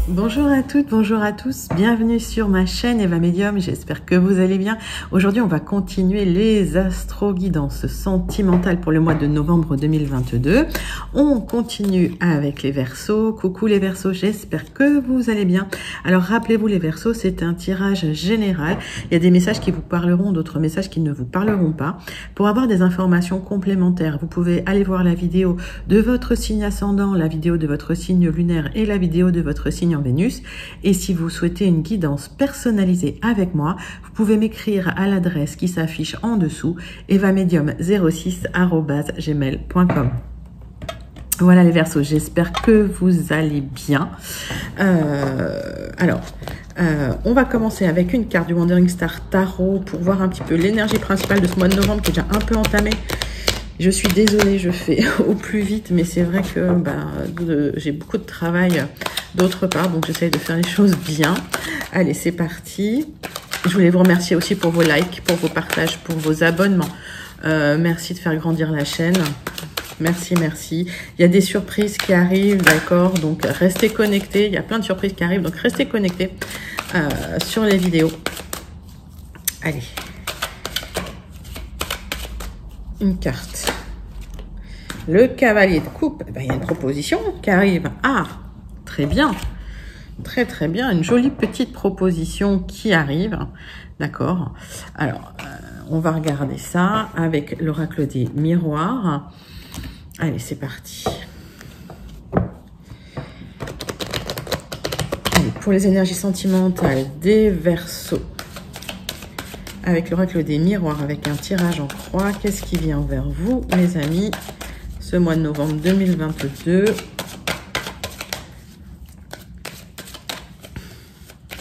Bonjour à toutes, bonjour à tous, bienvenue sur ma chaîne Eva Medium, j'espère que vous allez bien. Aujourd'hui on va continuer les astro-guidances sentimentales pour le mois de novembre 2022. On continue avec les Verseaux. Coucou les Verseaux, j'espère que vous allez bien. Alors rappelez-vous les Verseaux, c'est un tirage général. Il y a des messages qui vous parleront, d'autres messages qui ne vous parleront pas. Pour avoir des informations complémentaires, vous pouvez aller voir la vidéo de votre signe ascendant, la vidéo de votre signe lunaire et la vidéo de votre signe en Vénus. Et si vous souhaitez une guidance personnalisée avec moi, vous pouvez m'écrire à l'adresse qui s'affiche en dessous, evamedium06@gmail.com. Voilà les Verseaux, j'espère que vous allez bien. On va commencer avec une carte du Wandering Star Tarot pour voir un petit peu l'énergie principale de ce mois de novembre qui est déjà un peu entamé. Je suis désolée, je fais au plus vite, mais c'est vrai que j'ai beaucoup de travail d'autre part, donc j'essaye de faire les choses bien. Allez, c'est parti. Je voulais vous remercier aussi pour vos likes, pour vos partages, pour vos abonnements. Merci de faire grandir la chaîne. Merci, merci. Il y a des surprises qui arrivent, d'accord? Donc, restez connectés. Il y a plein de surprises qui arrivent, donc restez connectés sur les vidéos. Allez. Une carte. Le cavalier de coupe. Il y a une proposition qui arrive. Ah, très bien. Très, très bien. Une jolie petite proposition qui arrive. D'accord. Alors, on va regarder ça avec l'oracle des miroirs. Allez, c'est parti. Allez, pour les énergies sentimentales des Verseaux. Avec l'oracle des miroirs, avec un tirage en croix, qu'est-ce qui vient vers vous, mes amis, ce mois de novembre 2022?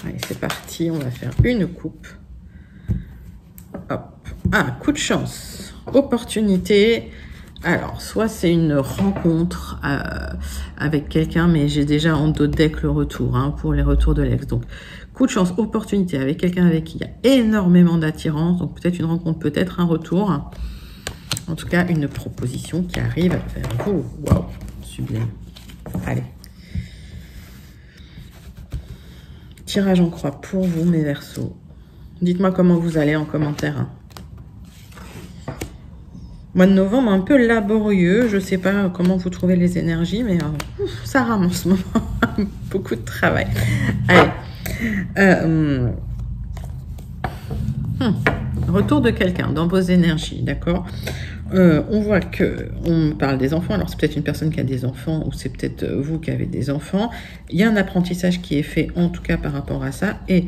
Allez, c'est parti, on va faire une coupe. Hop. Ah, coup de chance, opportunité. Alors, soit c'est une rencontre avec quelqu'un, mais j'ai déjà en dos de deck le retour, pour les retours de l'ex. Donc, coup de chance, opportunité avec quelqu'un avec qui il y a énormément d'attirance. Donc, peut-être une rencontre, peut-être un retour. En tout cas, une proposition qui arrive vers vous. Waouh, sublime. Allez. Tirage en croix pour vous, mes Verseaux. Dites-moi comment vous allez en commentaire. Mois de novembre, un peu laborieux. Je ne sais pas comment vous trouvez les énergies, mais ça rame en ce moment. Beaucoup de travail. Allez. Retour de quelqu'un dans vos énergies, d'accord? On voit que on parle des enfants. Alors, c'est peut-être une personne qui a des enfants ou c'est peut-être vous qui avez des enfants. Il y a un apprentissage qui est fait, en tout cas, par rapport à ça. Et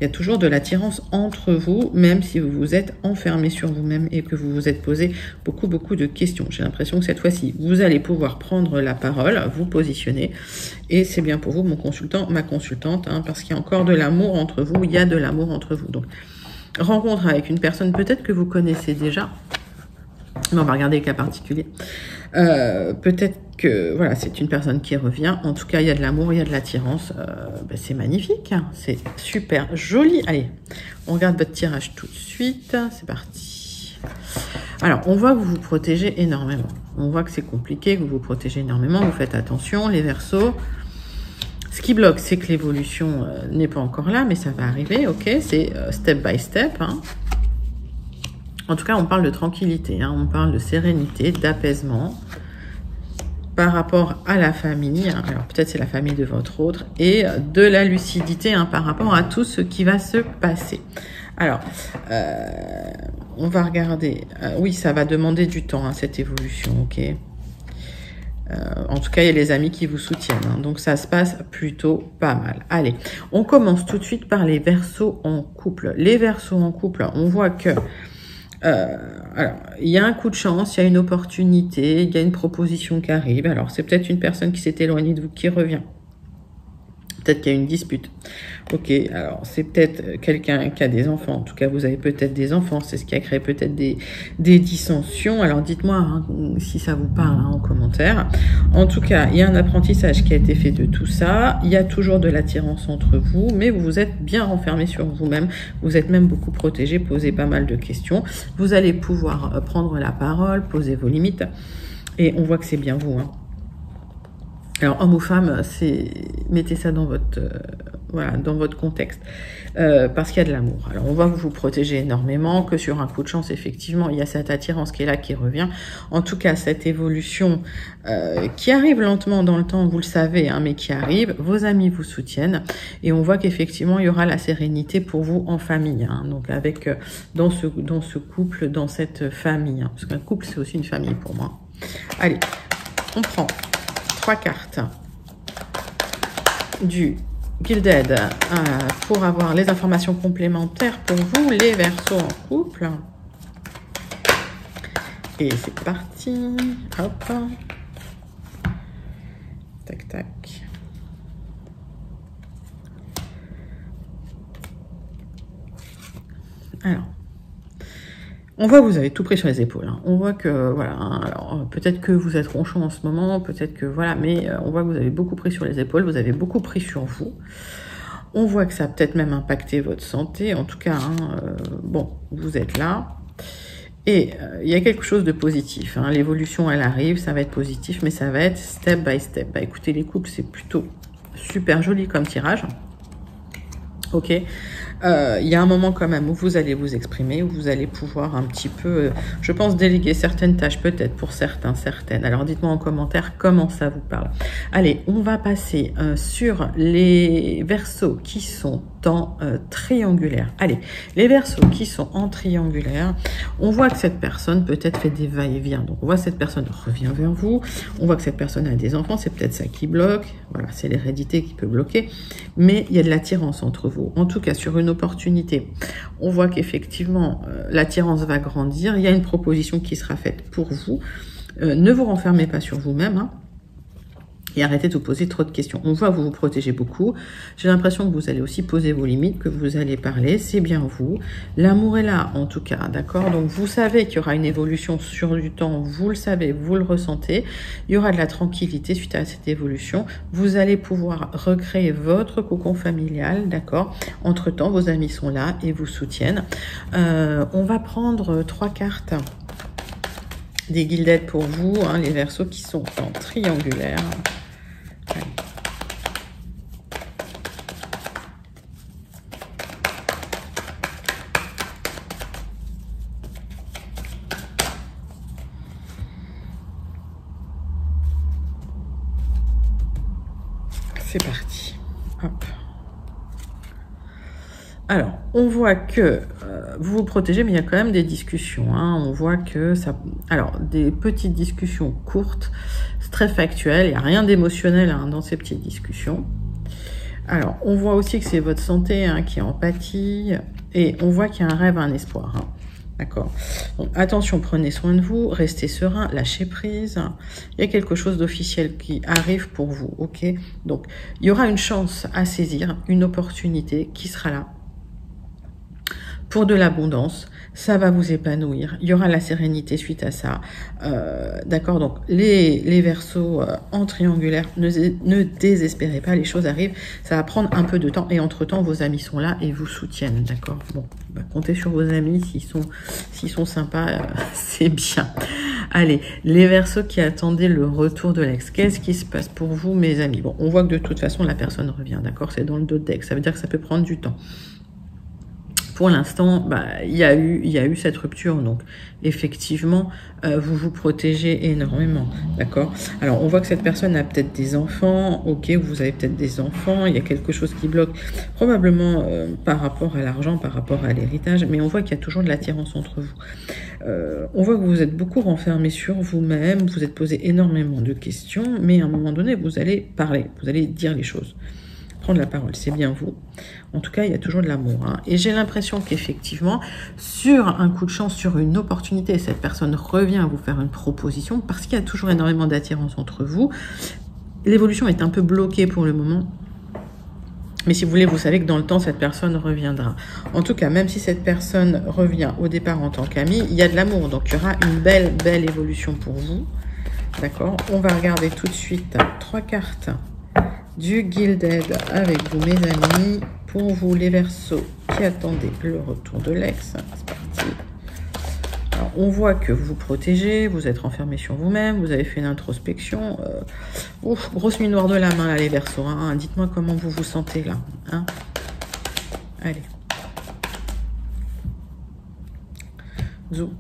il y a toujours de l'attirance entre vous, même si vous vous êtes enfermé sur vous-même et que vous vous êtes posé beaucoup de questions. J'ai l'impression que cette fois-ci, vous allez pouvoir prendre la parole, vous positionner. Et c'est bien pour vous, mon consultant, ma consultante, parce qu'il y a encore de l'amour entre vous. Il y a de l'amour entre vous. Donc, rencontre avec une personne peut-être que vous connaissez déjà. Mais on va regarder le cas particulier. Peut-être que voilà, c'est une personne qui revient. En tout cas, il y a de l'amour, il y a de l'attirance. C'est magnifique, c'est super joli. Allez, on regarde votre tirage tout de suite. C'est parti. Alors, on voit que vous vous protégez énormément. On voit que c'est compliqué, que vous vous protégez énormément. Vous faites attention, les Verseaux. Ce qui bloque, c'est que l'évolution n'est pas encore là, mais ça va arriver, ok? C'est step by step, En tout cas, on parle de tranquillité, on parle de sérénité, d'apaisement par rapport à la famille. Alors, peut-être c'est la famille de votre autre et de la lucidité par rapport à tout ce qui va se passer. Alors, on va regarder. Oui, ça va demander du temps, cette évolution, ok? En tout cas, il y a les amis qui vous soutiennent. Donc, ça se passe plutôt pas mal. Allez, on commence tout de suite par les Verseaux en couple. Les Verseaux en couple, on voit que alors, il y a un coup de chance, il y a une opportunité, il y a une proposition qui arrive. Alors, c'est peut-être une personne qui s'est éloignée de vous qui revient. Peut-être qu'il y a une dispute. Ok, alors c'est peut-être quelqu'un qui a des enfants. En tout cas, vous avez peut-être des enfants. C'est ce qui a créé peut-être des dissensions. Alors, dites-moi si ça vous parle en commentaire. En tout cas, il y a un apprentissage qui a été fait de tout ça. Il y a toujours de l'attirance entre vous, mais vous vous êtes bien renfermé sur vous-même. Vous êtes même beaucoup protégé, posez pas mal de questions. Vous allez pouvoir prendre la parole, poser vos limites. Et on voit que c'est bien vous, Alors, homme ou femme, mettez ça dans votre, voilà, dans votre contexte, parce qu'il y a de l'amour. Alors, on va vous protéger énormément, que sur un coup de chance, effectivement, il y a cette attirance qui est là, qui revient. En tout cas, cette évolution qui arrive lentement dans le temps, vous le savez, hein, mais qui arrive, vos amis vous soutiennent, et on voit qu'effectivement, il y aura la sérénité pour vous en famille, hein, donc avec dans ce couple, dans cette famille, hein, parce qu'un couple, c'est aussi une famille pour moi. Allez, on prend 3 cartes du Gilded pour avoir les informations complémentaires pour vous, les Verseaux en couple. Et c'est parti. Hop. Tac, tac. Alors. On voit que vous avez tout pris sur les épaules. Hein. On voit que, voilà, hein, alors peut-être que vous êtes ronchon en ce moment, peut-être que, voilà, mais on voit que vous avez beaucoup pris sur les épaules, vous avez beaucoup pris sur vous. On voit que ça a peut-être même impacté votre santé, en tout cas, hein, bon, vous êtes là. Et il y a quelque chose de positif, hein. L'évolution, elle arrive, ça va être positif, mais ça va être step by step. Bah, écoutez, les couples, c'est plutôt super joli comme tirage. Ok, il y a un moment quand même où vous allez vous exprimer, où vous allez pouvoir un petit peu, je pense, déléguer certaines tâches, peut-être pour certains, certaines. Alors dites-moi en commentaire comment ça vous parle. Allez, on va passer sur les Verseaux qui sont en triangulaire. Allez, les Verseaux qui sont en triangulaire, on voit que cette personne peut-être fait des va-et-vient. Donc on voit que cette personne revient vers vous, on voit que cette personne a des enfants, c'est peut-être ça qui bloque, voilà, c'est l'hérédité qui peut bloquer, mais il y a de l'attirance entre vous. En tout cas, sur une opportunité, on voit qu'effectivement, l'attirance va grandir, il y a une proposition qui sera faite pour vous. Ne vous renfermez pas sur vous-même, hein, et arrêtez de vous poser trop de questions. On voit que vous vous protégez beaucoup. J'ai l'impression que vous allez aussi poser vos limites, que vous allez parler. C'est bien vous. L'amour est là, en tout cas, d'accord? Donc, vous savez qu'il y aura une évolution sur du temps. Vous le savez, vous le ressentez. Il y aura de la tranquillité suite à cette évolution. Vous allez pouvoir recréer votre cocon familial, d'accord? Entre-temps, vos amis sont là et vous soutiennent. On va prendre 3 cartes des Gilded pour vous, hein, les Verseaux qui sont en triangulaire. Allez. C'est parti. Hop. Alors, on voit que vous vous protégez, mais il y a quand même des discussions. Hein. On voit que ça... Alors, des petites discussions courtes, c'est très factuel, il n'y a rien d'émotionnel, hein, dans ces petites discussions. Alors, on voit aussi que c'est votre santé, hein, qui est en pâtit, et on voit qu'il y a un rêve, un espoir. Hein. D'accord. Donc, attention, prenez soin de vous, restez serein, lâchez prise. Il y a quelque chose d'officiel qui arrive pour vous, ok? Donc, il y aura une chance à saisir, une opportunité qui sera là pour de l'abondance. Ça va vous épanouir. Il y aura la sérénité suite à ça. D'accord, donc les Verseaux en triangulaire, ne désespérez pas, les choses arrivent. Ça va prendre un peu de temps et entre-temps, vos amis sont là et vous soutiennent. D'accord, bon, bah, comptez sur vos amis, s'ils sont sympas, c'est bien. Allez, les Verseaux qui attendaient le retour de l'ex, qu'est-ce qui se passe pour vous, mes amis? Bon, on voit que de toute façon, la personne revient, d'accord? C'est dans le dos de deck, ça veut dire que ça peut prendre du temps. Pour l'instant, bah, il y a eu cette rupture, donc effectivement, vous vous protégez énormément, d'accord? Alors, on voit que cette personne a peut-être des enfants, ok, vous avez peut-être des enfants, il y a quelque chose qui bloque, probablement par rapport à l'argent, par rapport à l'héritage, mais on voit qu'il y a toujours de l'attirance entre vous. On voit que vous êtes beaucoup renfermé sur vous-même, vous êtes posé énormément de questions, mais à un moment donné, vous allez parler, vous allez dire les choses. Prendre la parole, c'est bien vous. En tout cas, il y a toujours de l'amour. Hein. Et j'ai l'impression qu'effectivement, sur un coup de chance, sur une opportunité, cette personne revient à vous faire une proposition parce qu'il y a toujours énormément d'attirance entre vous. L'évolution est un peu bloquée pour le moment. Mais si vous voulez, vous savez que dans le temps, cette personne reviendra. En tout cas, même si cette personne revient au départ en tant qu'amie, il y a de l'amour. Donc, il y aura une belle évolution pour vous. D'accord? On va regarder tout de suite 3 cartes du Gilded avec vous, mes amis. Pour vous, les Verseaux qui attendaient le retour de l'ex. C'est parti. Alors, on voit que vous vous protégez, vous êtes renfermé sur vous-même, vous avez fait une introspection. Ouf, grosse nuit noire de la main, là, les Verseaux. Hein. Dites-moi comment vous vous sentez, là. Hein. Allez. Zou.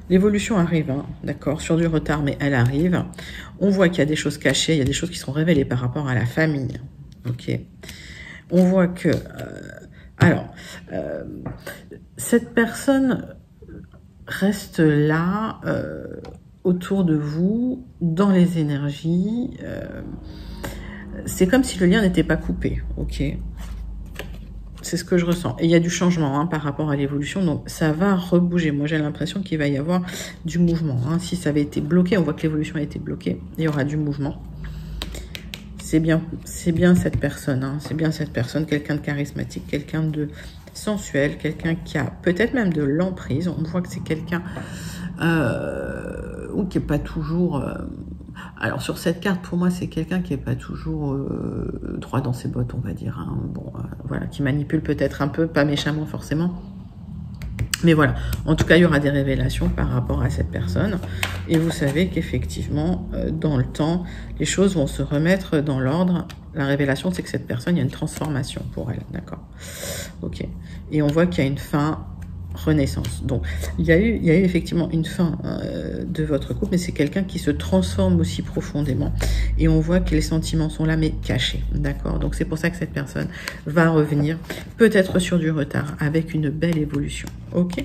L'évolution arrive, hein, d'accord, sur du retard, mais elle arrive. On voit qu'il y a des choses cachées, il y a des choses qui sont révélées par rapport à la famille. Ok. On voit que... cette personne reste là, autour de vous, dans les énergies. C'est comme si le lien n'était pas coupé, ok. C'est ce que je ressens. Et il y a du changement hein, par rapport à l'évolution, donc ça va rebouger. Moi, j'ai l'impression qu'il va y avoir du mouvement. Hein. Si ça avait été bloqué, on voit que l'évolution a été bloquée, il y aura du mouvement. C'est bien cette personne. Hein. C'est bien cette personne, quelqu'un de charismatique, quelqu'un de sensuel, quelqu'un qui a peut-être même de l'emprise. On voit que c'est quelqu'un ou qui n'est pas toujours... alors sur cette carte, pour moi, c'est quelqu'un qui n'est pas toujours droit dans ses bottes, on va dire. Hein. Bon, voilà, qui manipule peut-être un peu, pas méchamment forcément. Mais voilà, en tout cas, il y aura des révélations par rapport à cette personne. Et vous savez qu'effectivement, dans le temps, les choses vont se remettre dans l'ordre. La révélation, c'est que cette personne, il y a une transformation pour elle, d'accord? Ok. Et on voit qu'il y a une fin... renaissance. Donc, il y a eu effectivement une fin de votre couple, mais c'est quelqu'un qui se transforme aussi profondément. Et on voit que les sentiments sont là, mais cachés. D'accord? Donc, c'est pour ça que cette personne va revenir, peut-être sur du retard, avec une belle évolution. Ok?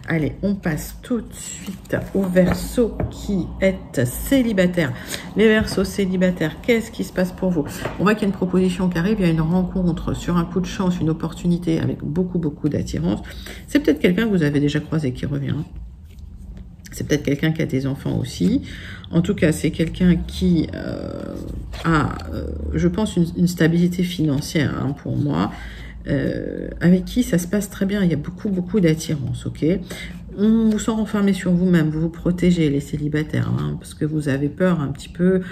Allez, on passe tout de suite au Verseau qui est célibataire. Les Verseaux célibataires, qu'est-ce qui se passe pour vous? On voit qu'il y a une proposition qui arrive, il y a une rencontre sur un coup de chance, une opportunité avec beaucoup d'attirance. C'est peut-être quelqu'un que vous avez déjà croisé qui revient. C'est peut-être quelqu'un qui a des enfants aussi. En tout cas, c'est quelqu'un qui a, je pense, une stabilité financière hein, pour moi, avec qui ça se passe très bien. Il y a beaucoup d'attirance, ok? On vous sent renfermé sur vous-même, vous vous protégez les célibataires, hein, parce que vous avez peur un petit peu.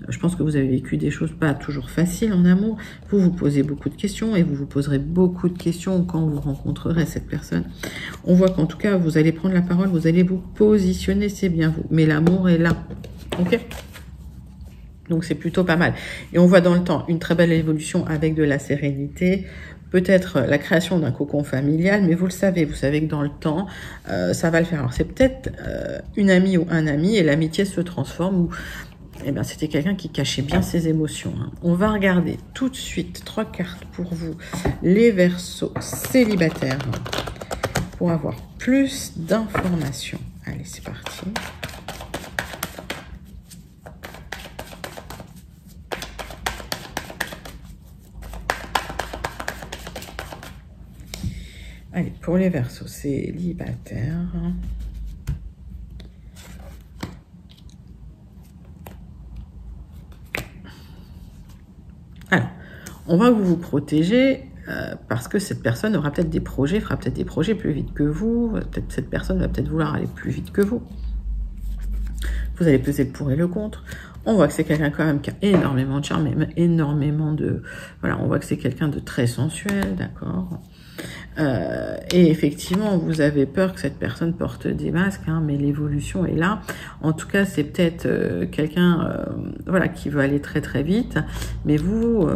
Je pense que vous avez vécu des choses pas toujours faciles en amour. Vous vous posez beaucoup de questions et vous vous poserez beaucoup de questions quand vous rencontrerez cette personne. On voit qu'en tout cas, vous allez prendre la parole, vous allez vous positionner, c'est bien vous. Mais l'amour est là, ok? Donc c'est plutôt pas mal. Et on voit dans le temps une très belle évolution avec de la sérénité, peut-être la création d'un cocon familial, mais vous savez que dans le temps, ça va le faire. Alors c'est peut-être une amie ou un ami et l'amitié se transforme ou... Eh bien, c'était quelqu'un qui cachait bien ses émotions. Hein. On va regarder tout de suite 3 cartes pour vous, les Verseaux célibataires, pour avoir plus d'informations. Allez, c'est parti. Allez, pour les Verseaux célibataires... Alors, on va vous protéger parce que cette personne aura peut-être des projets, fera peut-être des projets plus vite que vous. Peut-être cette personne va peut-être vouloir aller plus vite que vous. Vous allez peser le pour et le contre. On voit que c'est quelqu'un quand même qui a énormément de charme, énormément de... Voilà, on voit que c'est quelqu'un de très sensuel, d'accord. Et effectivement, vous avez peur que cette personne porte des masques, hein, mais l'évolution est là. En tout cas, c'est peut-être quelqu'un voilà, qui veut aller très vite, mais vous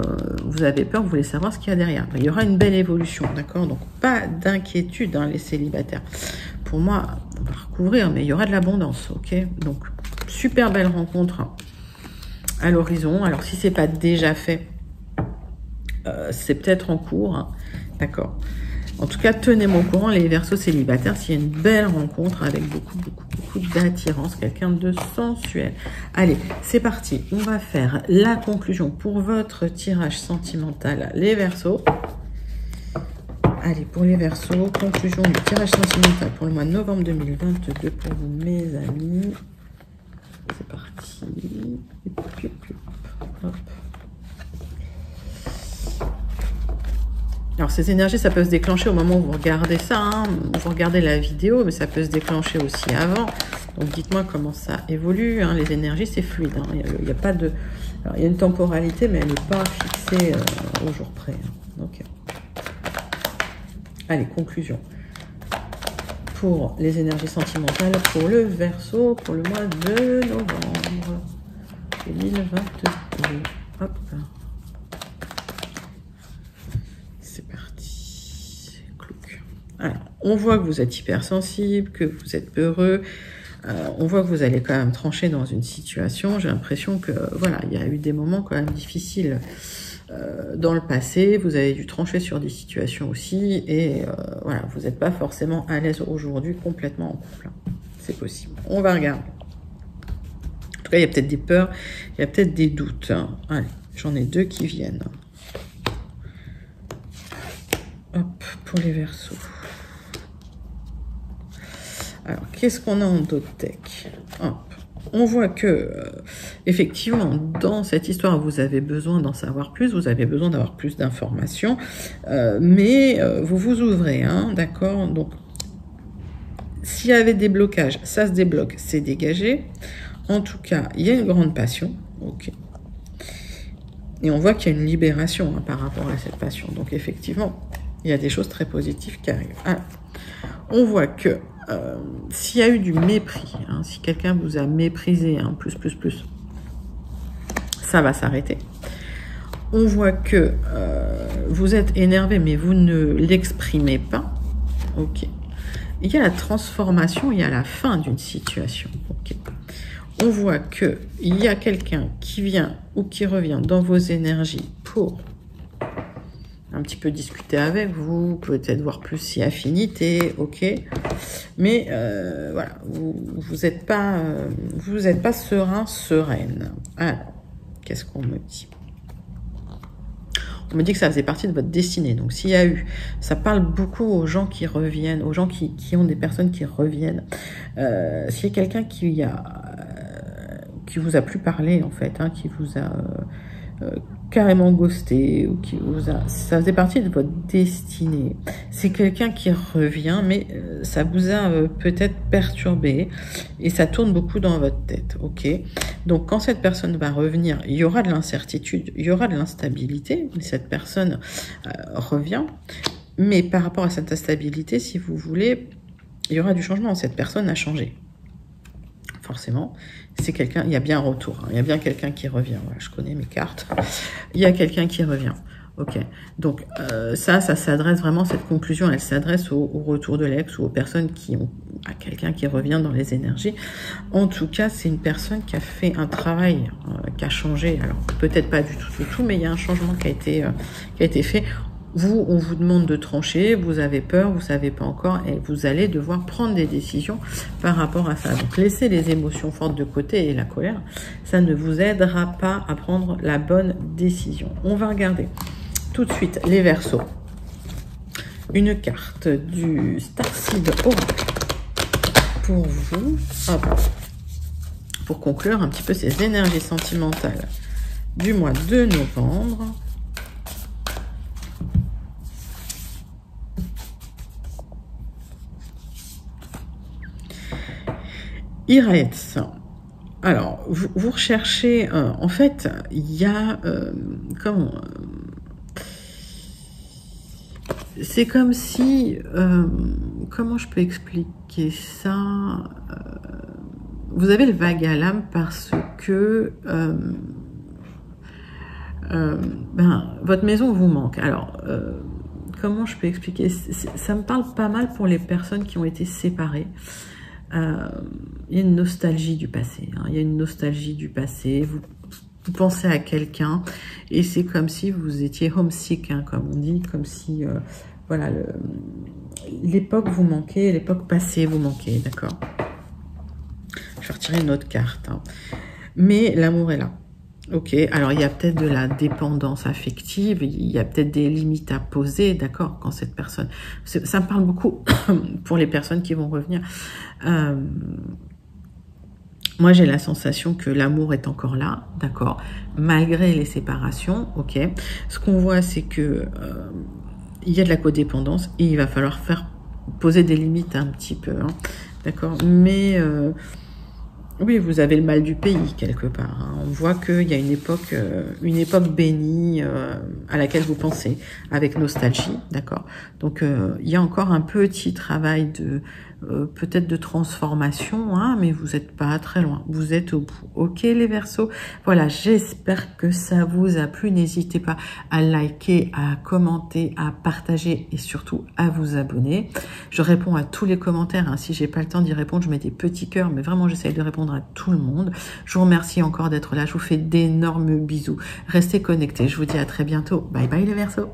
avez peur, vous voulez savoir ce qu'il y a derrière. Il y aura une belle évolution, d'accord? Donc, pas d'inquiétude, hein, les célibataires. Pour moi, on va recouvrir, mais il y aura de l'abondance, ok? Donc, super belle rencontre à l'horizon. Alors, si c'est pas déjà fait, c'est peut-être en cours, hein, d'accord? En tout cas, tenez-moi au courant, les Verseaux célibataires, s'il y a une belle rencontre avec beaucoup d'attirance, quelqu'un de sensuel. Allez, c'est parti. On va faire la conclusion pour votre tirage sentimental, les Verseaux. Allez, pour les Verseaux, conclusion du tirage sentimental pour le mois de novembre 2022 pour vous, mes amis. C'est parti. Hop. Alors, ces énergies, ça peut se déclencher au moment où vous regardez ça, hein, vous regardez la vidéo, mais ça peut se déclencher aussi avant. Donc, dites-moi comment ça évolue. Hein. Les énergies, c'est fluide. Hein. Il y a pas de... Alors, il y a une temporalité, mais elle n'est pas fixée au jour près. Hein. Ok. Allez, conclusion. pour les énergies sentimentales pour le Verseau pour le mois de novembre 2022. Hop. C'est parti. Clouc. Alors, on voit que vous êtes hypersensible, que vous êtes peureux. On voit que vous allez quand même trancher dans une situation. J'ai l'impression que, voilà, il y a eu des moments quand même difficiles dans le passé. Vous avez dû trancher sur des situations aussi. Et voilà, vous n'êtes pas forcément à l'aise aujourd'hui complètement en couple. C'est possible. On va regarder. En tout cas, il y a peut-être des peurs, il y a peut-être des doutes. Allez, j'en ai deux qui viennent. Hop, pour les Verseaux. Alors, qu'est-ce qu'on a en Doctech? On voit que, effectivement, dans cette histoire, vous avez besoin d'en savoir plus, vous avez besoin d'avoir plus d'informations, mais vous vous ouvrez, hein, d'accord? Donc, s'il y avait des blocages, ça se débloque, c'est dégagé. En tout cas, il y a une grande passion, ok. Et on voit qu'il y a une libération hein, par rapport à cette passion. Donc, effectivement, il y a des choses très positives qui arrivent. Alors, on voit que s'il y a eu du mépris, hein, si quelqu'un vous a méprisé, hein, ça va s'arrêter. On voit que vous êtes énervé, mais vous ne l'exprimez pas. Ok. Il y a la transformation, il y a la fin d'une situation. Ok. On voit que il y a quelqu'un qui vient ou qui revient dans vos énergies pour un petit peu discuter avec vous, peut-être voir plus si affinité, ok. Mais voilà, vous n'êtes pas serein, sereine. Alors, qu'est-ce qu'on me dit? On me dit que ça faisait partie de votre destinée. Donc, s'il y a eu, ça parle beaucoup aux gens qui reviennent, aux gens qui ont des personnes qui reviennent. S'il y a quelqu'un qui vous a plus parlé, en fait, hein, qui vous a carrément ghosté, ou qui vous a... Ça faisait partie de votre destinée. C'est quelqu'un qui revient, mais ça vous a peut-être perturbé, et ça tourne beaucoup dans votre tête, ok? Donc, quand cette personne va revenir, il y aura de l'incertitude, il y aura de l'instabilité, mais cette personne revient. Mais par rapport à cette instabilité, si vous voulez, il y aura du changement. Cette personne a changé. Forcément, c'est quelqu'un, il y a bien un retour, hein, il y a bien quelqu'un qui revient. Voilà, je connais mes cartes. Il y a quelqu'un qui revient. Ok, donc ça s'adresse vraiment, cette conclusion, elle s'adresse au retour de l'ex ou aux personnes qui ont, à quelqu'un qui revient dans les énergies. En tout cas, c'est une personne qui a fait un travail, qui a changé. Alors, peut-être pas du tout, mais il y a un changement qui a été fait. Vous, on vous demande de trancher, vous avez peur, vous savez pas encore, et vous allez devoir prendre des décisions par rapport à ça. Donc, laissez les émotions fortes de côté et la colère, ça ne vous aidera pas à prendre la bonne décision. On va regarder tout de suite les Verseaux. Une carte du Starseed Oracle pour vous, hop, pour conclure un petit peu ces énergies sentimentales du mois de novembre. Iraetz. Alors, vous recherchez, en fait, il y a, c'est comme si, comment je peux expliquer ça? Vous avez le vague à l'âme parce que, votre maison vous manque. Alors, comment je peux expliquer? Ça me parle pas mal pour les personnes qui ont été séparées. Il y a une nostalgie du passé. Hein. Il y a une nostalgie du passé. Vous pensez à quelqu'un et c'est comme si vous étiez homesick, hein, comme on dit, comme si voilà, l'époque vous manquait, l'époque passée vous manquait, d'accord? Je vais retirer une autre carte. Hein. Mais l'amour est là. Ok, alors il y a peut-être de la dépendance affective, il y a peut-être des limites à poser, d'accord, quand cette personne... Ça me parle beaucoup pour les personnes qui vont revenir. Moi, j'ai la sensation que l'amour est encore là, d'accord, malgré les séparations, ok. Ce qu'on voit, c'est que il y a de la codépendance et il va falloir poser des limites un petit peu, hein, d'accord, mais... Oui, vous avez le mal du pays quelque part, hein. On voit qu'il y a une époque bénie à laquelle vous pensez, avec nostalgie, d'accord. Donc il y a encore un petit travail de peut-être de transformation, hein, mais vous n'êtes pas très loin. Vous êtes au bout. Ok, les Verseaux. Voilà, j'espère que ça vous a plu. N'hésitez pas à liker, à commenter, à partager et surtout à vous abonner. Je réponds à tous les commentaires, hein. Si j'ai pas le temps d'y répondre, je mets des petits cœurs, mais vraiment j'essaie de répondre à tout le monde. Je vous remercie encore d'être là. Je vous fais d'énormes bisous. Restez connectés. Je vous dis à très bientôt. Bye bye les Verseaux.